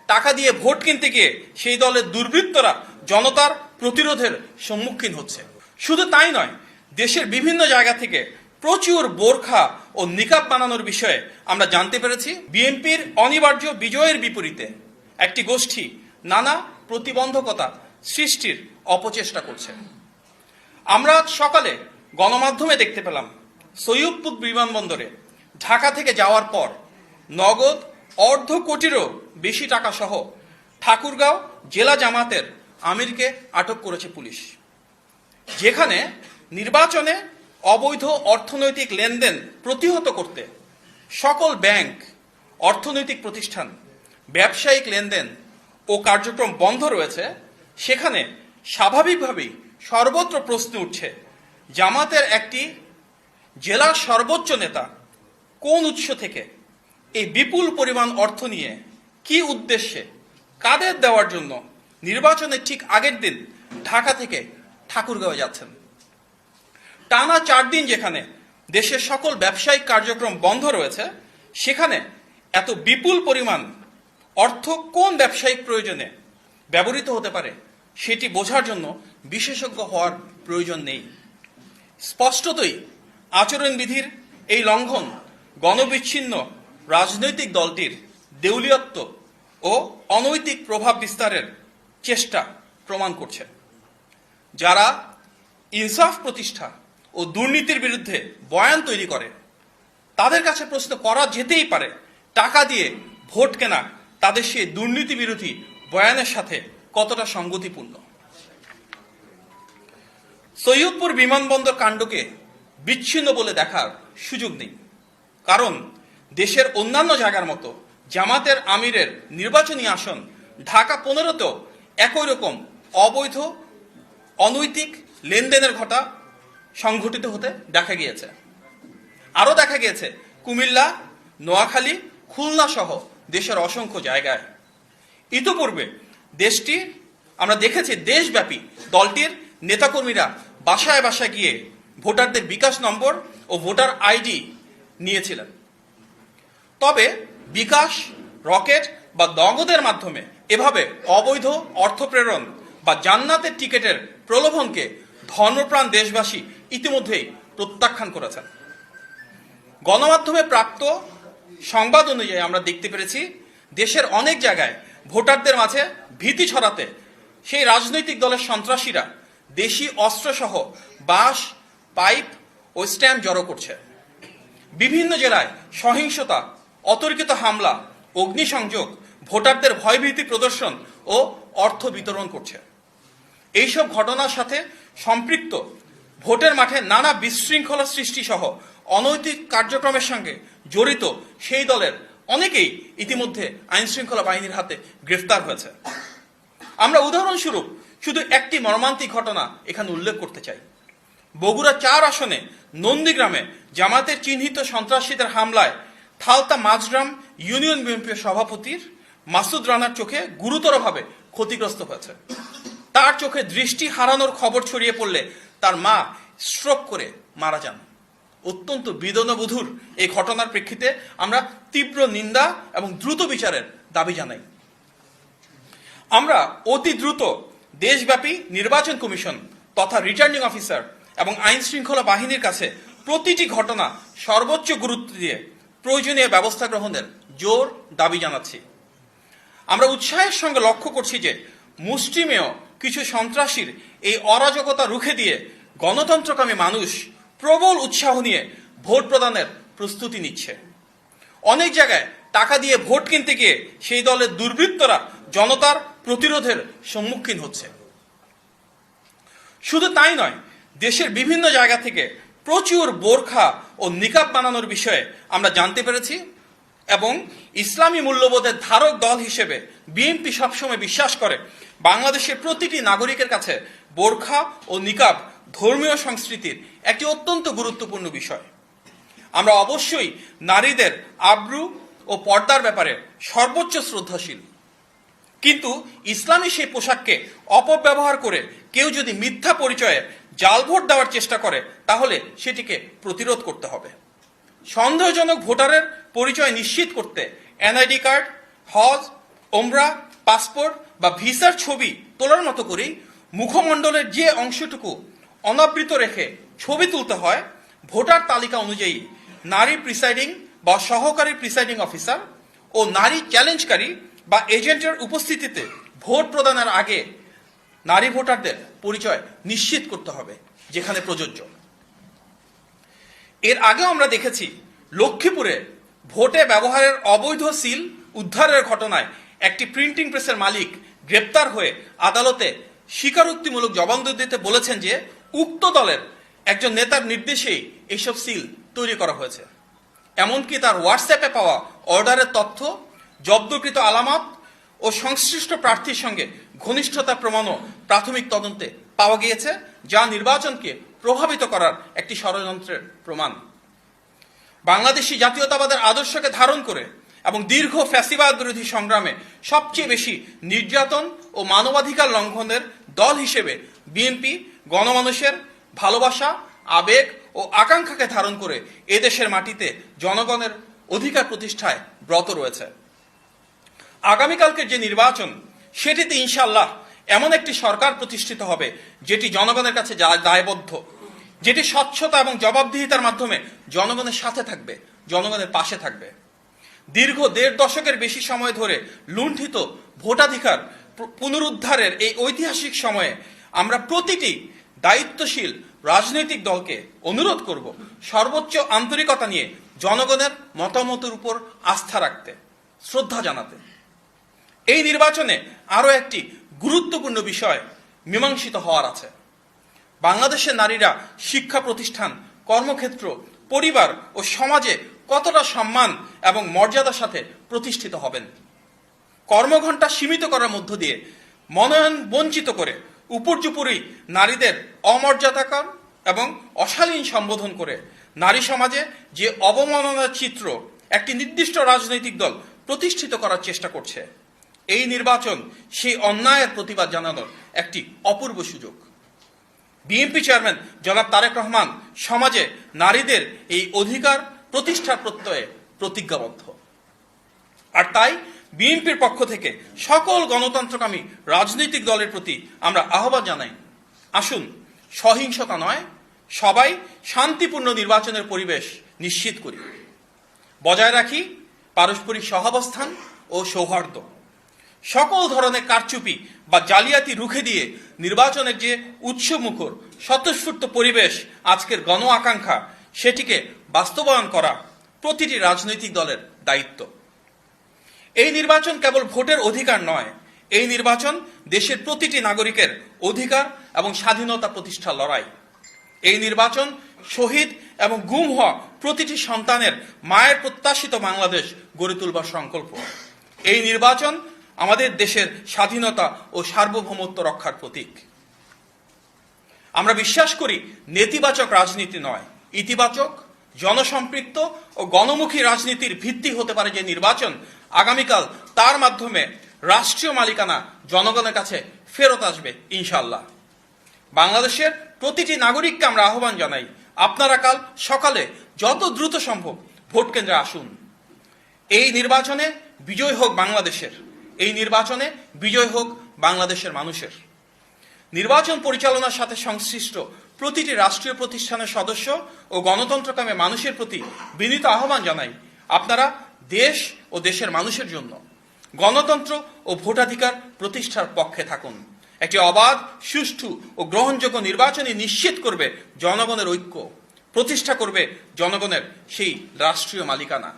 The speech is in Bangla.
টাকা দিয়ে ভোট কিনতে গিয়ে সেই দলের দুর্বৃত্তরা জনতার প্রতিরোধের সম্মুখীন হচ্ছে। শুধু তাই নয়, দেশের বিভিন্ন জায়গা থেকে প্রচুর বোরখা ও নিকাব বানানোর বিষয়ে আমরা জানতে পেরেছি। বিএনপির অনিবার্য বিজয়ের বিপরীতে একটি গোষ্ঠী নানা প্রতিবন্ধকতা সৃষ্টির অপচেষ্টা করছে। আমরা সকালে গণমাধ্যমে দেখতে পেলাম সৈয়দপুর বিমানবন্দরে ঢাকা থেকে যাওয়ার পর নগদ অর্ধ কোটিরও বেশি টাকা সহ ঠাকুরগাঁও জেলা জামাতের আমিরকে আটক করেছে পুলিশ, যেখানে নির্বাচনে অবৈধ অর্থনৈতিক লেনদেন প্রতিহত করতে সকল ব্যাংক, অর্থনৈতিক প্রতিষ্ঠান, ব্যবসায়িক লেনদেন ও কার্যক্রম বন্ধ রয়েছে। সেখানে স্বাভাবিকভাবেই সর্বত্র প্রশ্ন উঠছে, জামাতের একটি জেলার সর্বোচ্চ নেতা কোন উৎস থেকে এই বিপুল পরিমাণ অর্থ নিয়ে, কি উদ্দেশ্যে, কাদের দেওয়ার জন্য নির্বাচনের ঠিক আগের দিন ঢাকা থেকে ঠাকুরগাঁও যাচ্ছেন। টানা 4 দিন যেখানে দেশের সকল ব্যবসায়িক কার্যক্রম বন্ধ রয়েছে, সেখানে এত বিপুল পরিমাণ অর্থ কোন ব্যবসায়িক প্রয়োজনে ব্যবহৃত হতে পারে সেটি বোঝার জন্য বিশেষজ্ঞ হওয়ার প্রয়োজন নেই। স্পষ্টতই আচরণবিধির এই লঙ্ঘন গণবিচ্ছিন্ন রাজনৈতিক দলটির দেউলিয়ত্ব ও অনৈতিক প্রভাব বিস্তারের চেষ্টা প্রমাণ করছে। যারা ইনসাফ প্রতিষ্ঠা ও দুর্নীতির বিরুদ্ধে বয়ান তৈরি করে, তাদের কাছে প্রশ্ন করা যেতেই পারে, টাকা দিয়ে ভোট কেনা তাদের সেই দুর্নীতি বিরোধী বয়ানের সাথে কতটা সঙ্গতিপূর্ণ। সৈয়দপুর বিমানবন্দর কাণ্ডকে বিচ্ছিন্ন বলে দেখার সুযোগ নেই, কারণ দেশের অন্যান্য জায়গার মতো জামাতের আমিরের নির্বাচনী আসন ঢাকা 15তেও একই রকম অবৈধ অনৈতিক লেনদেনের ঘটা সংঘটিত হতে দেখা গিয়েছে। আরও দেখা গিয়েছে কুমিল্লা, নোয়াখালী, খুলনা সহ দেশের অসংখ্য জায়গায়। ইতিপূর্বে দেশটি আমরা দেখেছি দেশব্যাপী দলটির নেতাকর্মীরা বাসায় বাসায় গিয়ে ভোটারদের বিকাশ নম্বর ও ভোটার আইডি নিয়েছিলেন। তবে বিকাশ, রকেট বা নগদের মাধ্যমে এভাবে অবৈধ অর্থ প্রেরণ বা জান্নাতের টিকিটের প্রলোভনকে ধর্মপ্রাণ দেশবাসী ইতিমধ্যেই প্রত্যাখ্যান করেছেন। গণমাধ্যমে প্রাপ্ত সংবাদ অনুযায়ী আমরা দেখতে পেরেছি দেশের অনেক জায়গায় ভোটারদের মাঝে ভীতি ছড়াতে সেই রাজনৈতিক দলের সন্ত্রাসীরা দেশি অস্ত্রসহ বাঁশ, পাইপ ও স্ট্যাম্প জড়ো করছে। বিভিন্ন জেলায় সহিংসতা, অতর্কিত হামলা, অগ্নিসংযোগ, ভোটারদের ভয়ভীতি প্রদর্শন ও অর্থ বিতরণ করছে। এইসব ঘটনার সাথে সম্পৃক্ত ভোটের মাঠে নানা বিশৃঙ্খলা সৃষ্টি সহ অনৈতিক কার্যক্রমের সঙ্গে জড়িত সেই দলের অনেকেই ইতিমধ্যে আইনশৃঙ্খলা বাহিনীর হাতে গ্রেফতার হয়েছে। আমরা উদাহরণস্বরূপ শুধু একটি মর্মান্তিক ঘটনা এখানে উল্লেখ করতে চাই। বগুড়া 4 আসনে নন্দীগ্রামে জামাতের চিহ্নিত সন্ত্রাসীদের হামলায় থালতা মাঝগ্রাম ইউনিয়ন বিএনপির সভাপতির মাসুদ রানার চোখে গুরুতরভাবে ক্ষতিগ্রস্ত হয়েছে। তার চোখে দৃষ্টি হারানোর খবর ছড়িয়ে পড়লে তার মা স্ট্রোক করে মারা যান। অত্যন্ত বেদনাবহুল এই ঘটনার প্রেক্ষিতে আমরা তীব্র নিন্দা এবং দ্রুত বিচারের দাবি জানাই। আমরা অতি দ্রুত দেশব্যাপী নির্বাচন কমিশন তথা রিটার্নিং অফিসার এবং আইন শৃঙ্খলা বাহিনীর কাছে প্রতিটি ঘটনা সর্বোচ্চ গুরুত্ব দিয়ে প্রয়োজনীয় ব্যবস্থা গ্রহণের জোর দাবি জানাচ্ছি। আমরা উৎসাহের সঙ্গে লক্ষ্য করছি যে মুষ্টিমেয় কিছু সন্ত্রাসীর এই অরাজকতা রুখে দিয়ে গণতন্ত্রকামী মানুষ প্রবল উৎসাহ নিয়ে ভোট প্রদানের প্রস্তুতি নিচ্ছে। অনেক জায়গায় টাকা দিয়ে ভোট কিনতে গিয়ে সেই দলের দুর্বৃত্তরা জনতার প্রতিরোধের সম্মুখীন হচ্ছে। শুধু তাই নয়, দেশের বিভিন্ন জায়গা থেকে প্রচুর বোরখা ও নিকাব বানানোর বিষয়ে আমরা জানতে পেরেছি এবং ইসলামী মূল্যবোধের ধারক দল হিসেবে বিএনপি সবসময় বিশ্বাস করে বাংলাদেশের প্রতিটি নাগরিকের কাছে বোরখা ও নিকাব ধর্মীয় সংস্কৃতির একটি অত্যন্ত গুরুত্বপূর্ণ বিষয়। আমরা অবশ্যই নারীদের আব্রু ও পর্দার ব্যাপারে সর্বোচ্চ শ্রদ্ধাশীল, কিন্তু ইসলামী সেই পোশাককে অপব্যবহার করে কেউ যদি মিথ্যা পরিচয়ে জাল ভোট দেওয়ার চেষ্টা করে তাহলে সেটিকে প্রতিরোধ করতে হবে। সন্দেহজনক ভোটারের পরিচয় নিশ্চিত করতে এনআইডি কার্ড, হজ ওমরা, পাসপোর্ট বা ভিসার ছবি তোলার মতো করেই মুখমণ্ডলের যে অংশটুকু অনাবৃত রেখে ছবি তুলতে হয়, ভোটার তালিকা অনুযায়ী নারী প্রিসাইডিং বা সহকারী প্রিসাইডিং অফিসার ও নারী চ্যালেঞ্জকারী বা এজেন্টের উপস্থিতিতে ভোট প্রদানের আগে নারী ভোটারদের পরিচয় নিশ্চিত করতে হবে, যেখানে প্রযোজ্য। এর আগেও আমরা দেখেছি লক্ষ্মীপুরে ভোটে ব্যবহারের অবৈধ সিল উদ্ধারের ঘটনায় একটি প্রিন্টিং প্রেসের মালিক গ্রেপ্তার হয়ে আদালতে স্বীকারোক্তিমূলক জবানবন্দি দিতে বলেছেন যে উক্ত দলের একজন নেতার নির্দেশেই এইসব সিল তৈরি করা হয়েছে। এমনকি তার হোয়াটসঅ্যাপে পাওয়া অর্ডারের তথ্য, জব্দকৃত আলামত ও সংশ্লিষ্ট প্রার্থীর সঙ্গে ঘনিষ্ঠতার প্রমাণও প্রাথমিক তদন্তে পাওয়া গিয়েছে, যা নির্বাচনকে প্রভাবিত করার একটি ষড়যন্ত্রের প্রমাণ। বাংলাদেশি জাতীয়তাবাদের আদর্শকে ধারণ করে এবং দীর্ঘ ফ্যাসিবাদ বিরোধী সংগ্রামে সবচেয়ে বেশি নির্যাতন ও মানবাধিকার লঙ্ঘনের দল হিসেবে বিএনপি গণমানুষের ভালোবাসা, আবেগ ও আকাঙ্ক্ষাকে ধারণ করে এদেশের মাটিতে জনগণের অধিকার প্রতিষ্ঠায় ব্রত রয়েছে। আগামীকালকের যে নির্বাচন, সেটিতে ইনশাআল্লাহ এমন একটি সরকার প্রতিষ্ঠিত হবে যেটি জনগণের কাছে দায়বদ্ধ, যেটি স্বচ্ছতা এবং জবাবদিহিতার মাধ্যমে জনগণের সাথে থাকবে, জনগণের পাশে থাকবে। দীর্ঘ ১.৫ দশকের বেশি সময় ধরে লুণ্ঠিত ভোটাধিকার পুনরুদ্ধারের এই ঐতিহাসিক সময়ে আমরা প্রতিটি দায়িত্বশীল রাজনৈতিক দলকে অনুরোধ করব সর্বোচ্চ আন্তরিকতা নিয়ে জনগণের মতামতের উপর আস্থা রাখতে, শ্রদ্ধা জানাতে। এই নির্বাচনে আরও একটি গুরুত্বপূর্ণ বিষয় মীমাংসিত হওয়ার আছে। বাংলাদেশের নারীরা শিক্ষা প্রতিষ্ঠান, কর্মক্ষেত্র, পরিবার ও সমাজে কতটা সম্মান এবং মর্যাদার সাথে প্রতিষ্ঠিত হবেন। কর্মঘণ্টা সীমিত করার মধ্য দিয়ে মনোনয়ন বঞ্চিত করে উপর্যুপরি নারীদের অমর্যাদাকর এবং অশালীন সম্বোধন করে নারী সমাজে যে অবমাননার চিত্র একটি নির্দিষ্ট রাজনৈতিক দল প্রতিষ্ঠিত করার চেষ্টা করছে, এই নির্বাচন সেই অন্যায়ের প্রতিবাদ জানানোর একটি অপূর্ব সুযোগ। বিএনপি চেয়ারম্যান জনাব তারেক রহমান সমাজে নারীদের এই অধিকার প্রতিষ্ঠার প্রত্যয়ে প্রতিজ্ঞাবদ্ধ। আর তাই বিএনপির পক্ষ থেকে সকল গণতন্ত্রকামী রাজনৈতিক দলের প্রতি আমরা আহ্বান জানাই, আসুন সহিংসতা নয়, সবাই শান্তিপূর্ণ নির্বাচনের পরিবেশ নিশ্চিত করি, বজায় রাখি পারস্পরিক সহাবস্থান ও সৌহার্দ্য। সকল ধরনের কারচুপি বা জালিয়াতি রুখে দিয়ে নির্বাচনের যে উৎসমুখর স্বতঃস্ফূর্ত পরিবেশ আজকের গণ আকাঙ্ক্ষা, সেটিকে বাস্তবায়ন করা প্রতিটি রাজনৈতিক দলের দায়িত্ব। এই নির্বাচন কেবল ভোটের অধিকার নয়, এই নির্বাচন দেশের প্রতিটি নাগরিকের অধিকার এবং স্বাধীনতা প্রতিষ্ঠার লড়াই। এই নির্বাচন শহীদ এবং গুম হওয়া প্রতিটি সন্তানের মায়ের প্রত্যাশিত বাংলাদেশ গড়ে তুলবার সংকল্প। এই নির্বাচন আমাদের দেশের স্বাধীনতা ও সার্বভৌমত্ব রক্ষার প্রতীক। আমরা বিশ্বাস করি নেতিবাচক রাজনীতি নয়, ইতিবাচক, জনসম্পৃক্ত ও গণমুখী রাজনীতির ভিত্তি হতে পারে যে নির্বাচন, আগামীকাল তার মাধ্যমে রাষ্ট্রীয় মালিকানা জনগণের কাছে ফেরত আসবে ইনশাআল্লাহ। বাংলাদেশের প্রতিটি নাগরিককে আমরা আহ্বান জানাই, আপনারা কাল সকালে যত দ্রুত সম্ভব ভোট কেন্দ্রে আসুন। এই নির্বাচনে বিজয় হোক বাংলাদেশের, এই নির্বাচনে বিজয় হোক বাংলাদেশের মানুষের। নির্বাচন পরিচালনার সাথে সংশ্লিষ্ট প্রতিটি রাষ্ট্রীয় প্রতিষ্ঠানের সদস্য ও গণতন্ত্রকামী মানুষের প্রতি বিনীত আহ্বান জানাই, আপনারা দেশ ও দেশের মানুষের জন্য গণতন্ত্র ও ভোটাধিকার প্রতিষ্ঠার পক্ষে থাকুন। একটি অবাধ, সুষ্ঠু ও গ্রহণযোগ্য নির্বাচনই নিশ্চিত করবে জনগণের ঐক্য, প্রতিষ্ঠা করবে জনগণের সেই রাষ্ট্রীয় মালিকানা।